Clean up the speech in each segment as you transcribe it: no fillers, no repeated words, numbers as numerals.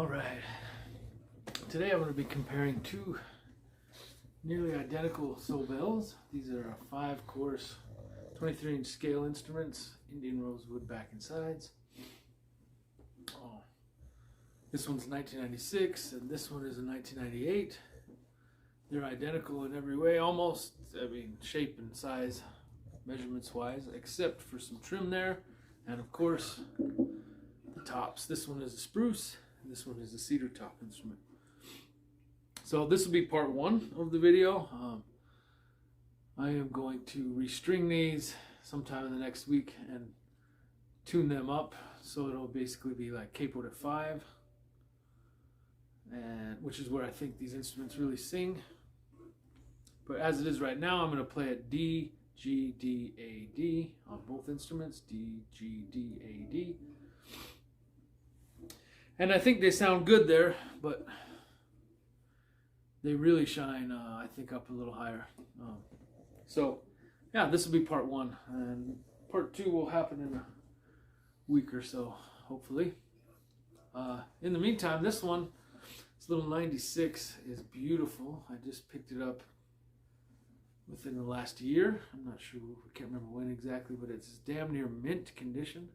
Alright, today I'm going to be comparing two nearly identical Sobells. These are 5-course 23-inch scale instruments, Indian rosewood back and sides. This one's 1996 and this one is a 1998. They're identical in every way, almost, shape and size, measurements wise, except for some trim there, and of course the tops. This one is a spruce, and this one is a cedar top instrument. So this will be part one of the video. I am going to restring these sometime in the next week and tune them up so it'll basically be like capoed at 5, and which is where I think these instruments really sing. But as it is right now, I'm going to play at DGDAD on both instruments, DGDAD. And I think they sound good there, but they really shine, I think, up a little higher. So, yeah, this will be part one, and part two will happen in a week or so, hopefully. In the meantime, this one, this little 96, is beautiful. I just picked it up within the last year. I'm not sure, I can't remember when exactly, but it's damn near mint condition.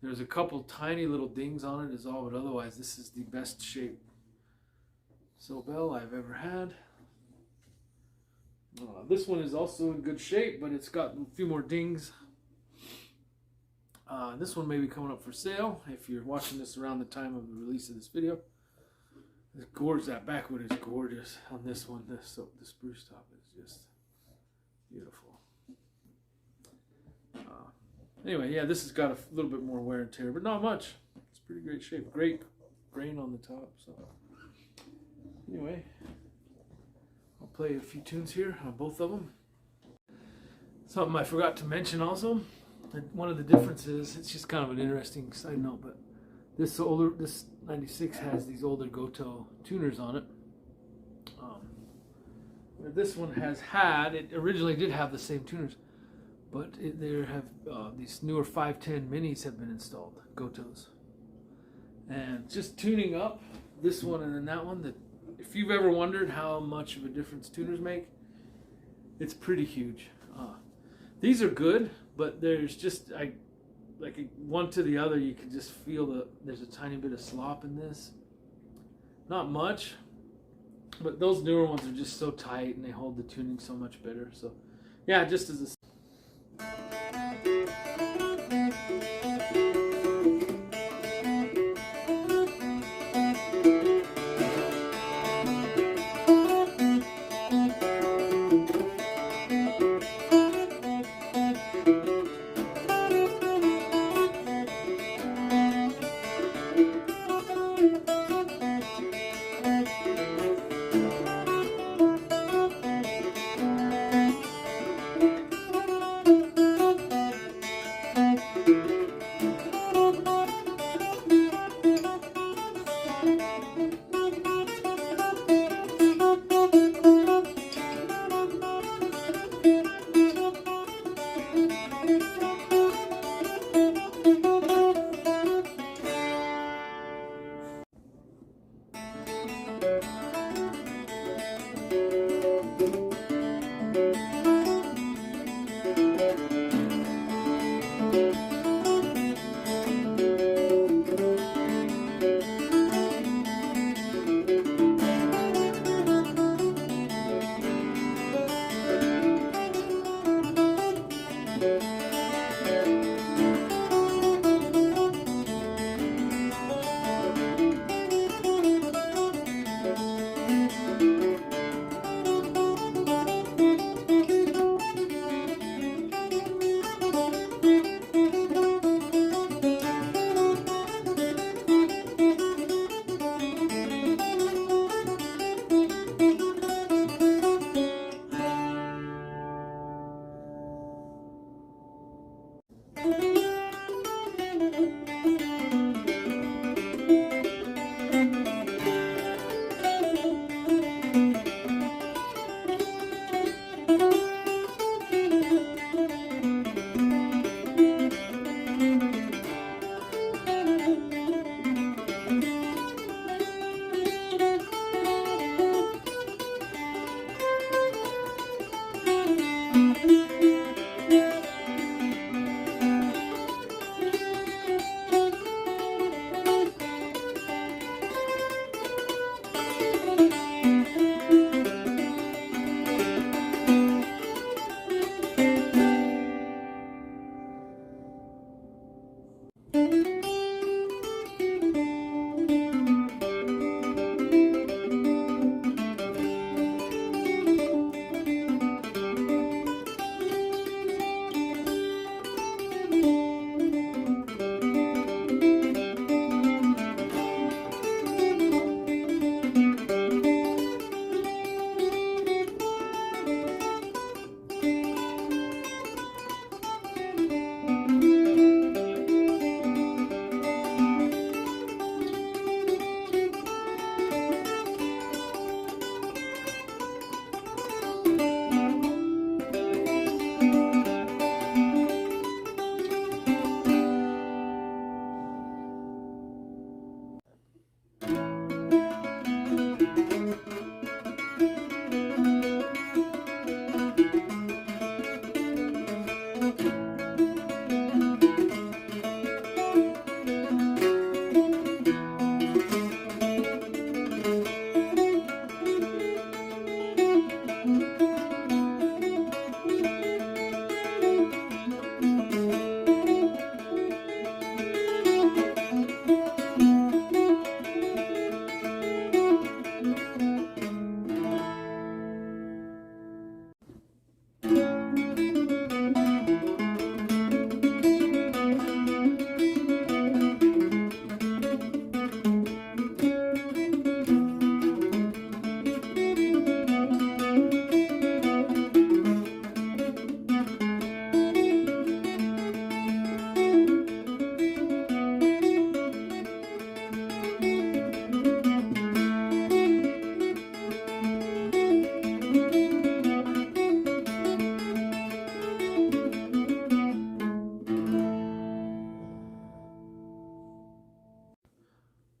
There's a couple tiny little dings on it is all, but otherwise this is the best shape Sobell I've ever had. This one is also in good shape, but it's got a few more dings. This one may be coming up for sale if you're watching this around the time of the release of this video. It's gorgeous. That backwood is gorgeous on this one. The spruce top is just beautiful. Anyway, yeah, this has got a little bit more wear and tear, but not much. It's pretty great shape. Great grain on the top. So anyway, I'll play a few tunes here on both of them. Something I forgot to mention also, one of the differences, it's just kind of an interesting side note, but this 96 has these older Goto tuners on it. This one it originally did have the same tuners, but there have these newer 510 minis have been installed, Gotos. And just tuning up this one and then that one, if you've ever wondered how much of a difference tuners make, it's pretty huge. These are good, but there's just, like one to the other, you can just feel there's a tiny bit of slop in this. Not much, but those newer ones are just so tight and they hold the tuning so much better. So yeah, just as a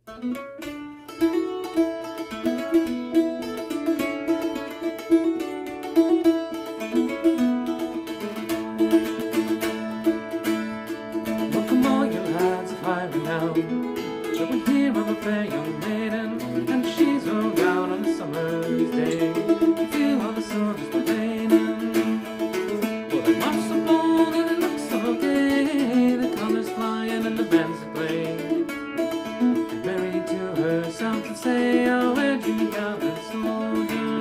Welcome all you lads of high renown, children here of a fair young maiden, and she's rode out on a summer's day. You feel all the soldiers complaining, well, they march so bold and it looks so gay, the colors flying and the bands that play. And Mary to herself would say, oh, where'd you go, the soldier?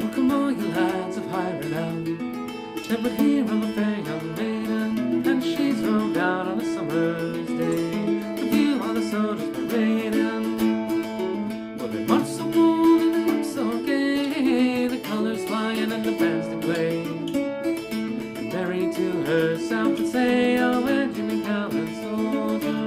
Welcome all you lads of high renown, that would hear of a fair young maiden, and she's rode out on a summer's day. To view all the soldiers parading, well, they march so bold and they look so gay, the colors flying and the bands to play. And Mary to herself would say, oh, where'd you go, the soldier?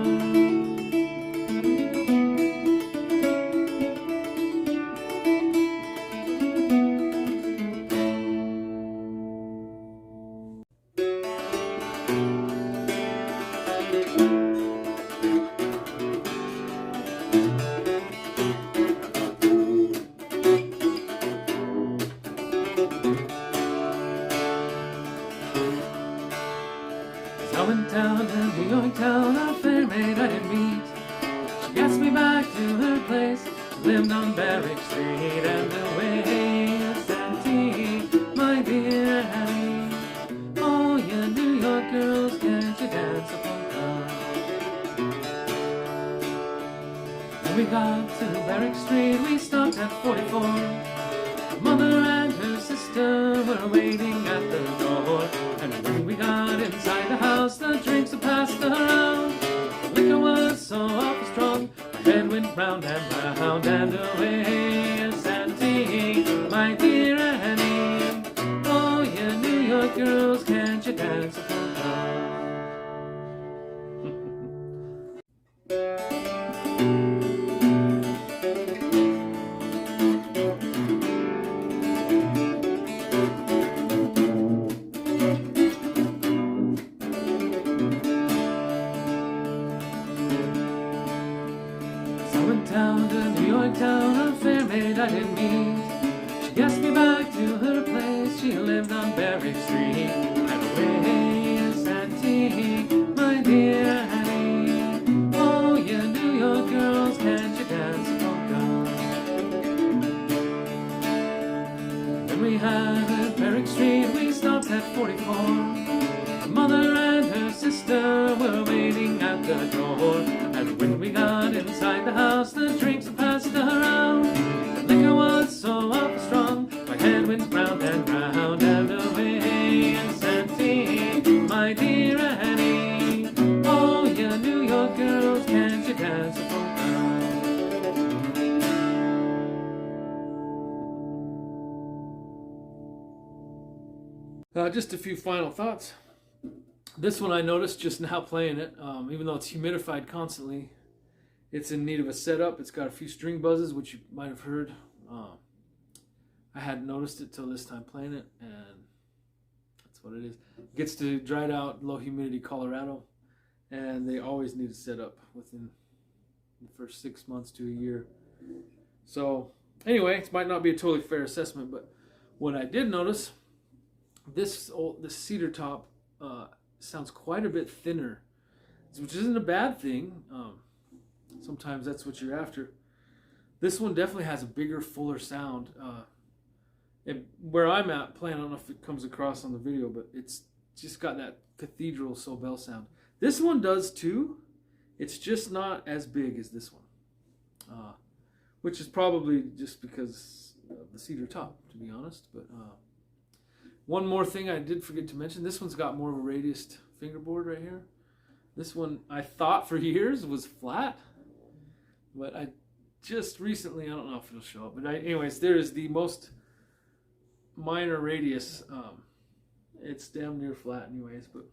I went down to New York town, a fair maid I did meet. She asked me back to her place, lived on Barrack Street, and away a Santee, my dear Annie. Oh, you New York girls, can't you dance a polka? When we got to Barrack Street, we stopped at 44. Her mother and her sister were waiting at the door, and when we got inside the house, the drinks were passed around. The liquor was so awful strong, my head went round and away a Santee, my dear Annie. Oh, you New York girls, can't you dance a polka? I went down to New York town, a fair maid I did meet. She asked me back to her place, she lived on Barrack Street, and away a Santee, my dear Annie. Oh, you New York girls, can't you dance a polka? When we had at Barrack Street, we stopped at 44. Her mother and her sister were waiting at the door, and when we got inside the house, the drinks were passed around. The liquor was so awful strong, my head went round and away a Santee, my dear Annie. Oh, you New York girls, can't you dance a polka? Just a few final thoughts. This one I noticed just now playing it, even though it's humidified constantly, it's in need of a setup. It's got a few string buzzes, which you might have heard. I hadn't noticed it till this time playing it, and that's what it is. It gets to dried out, low humidity Colorado, and they always need a setup within the first 6 months to a year. So anyway, it might not be a totally fair assessment, but what I did notice, this cedar top sounds quite a bit thinner, which isn't a bad thing. Sometimes that's what you're after. This one definitely has a bigger, fuller sound. Where I'm at playing, I don't know if it comes across on the video, but it's just got that cathedral Sobell sound. This one does too. It's just not as big as this one, which is probably just because of the cedar top, to be honest. But one more thing I did forget to mention, this one's got more of a radiused fingerboard right here. This one I thought for years was flat, but I just recently, I don't know if it'll show up, but anyways, there is the most minor radius. It's damn near flat anyways, but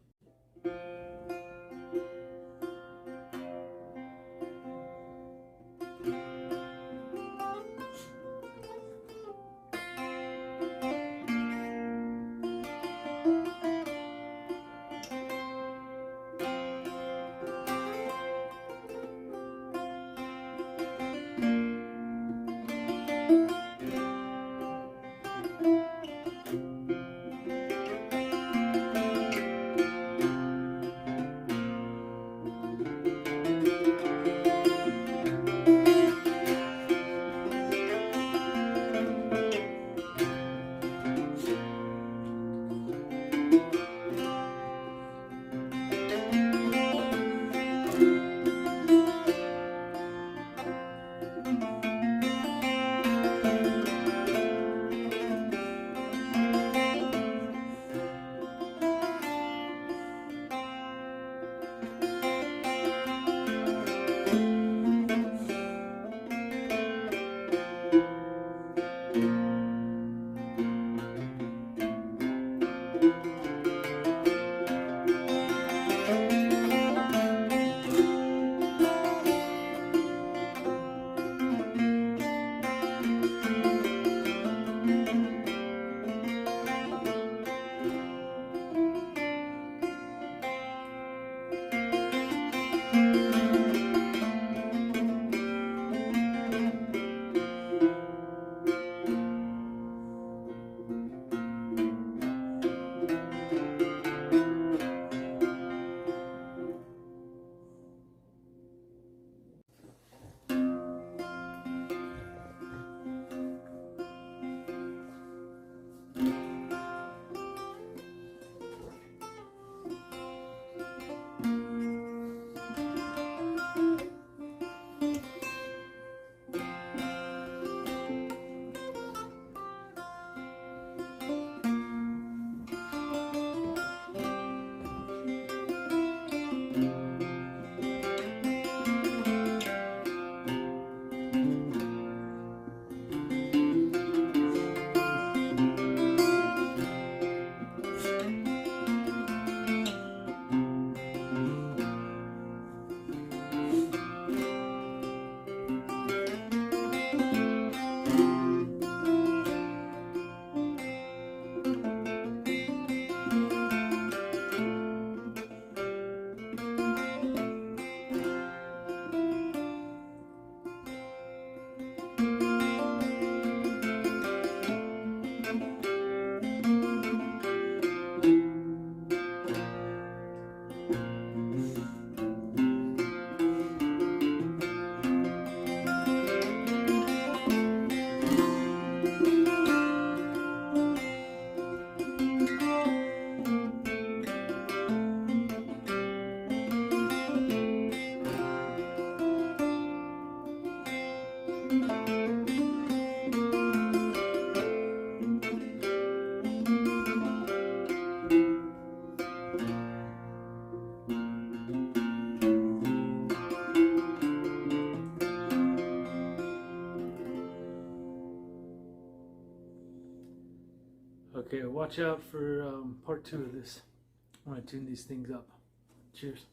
okay, watch out for part 2 of this when I tune these things up. Cheers.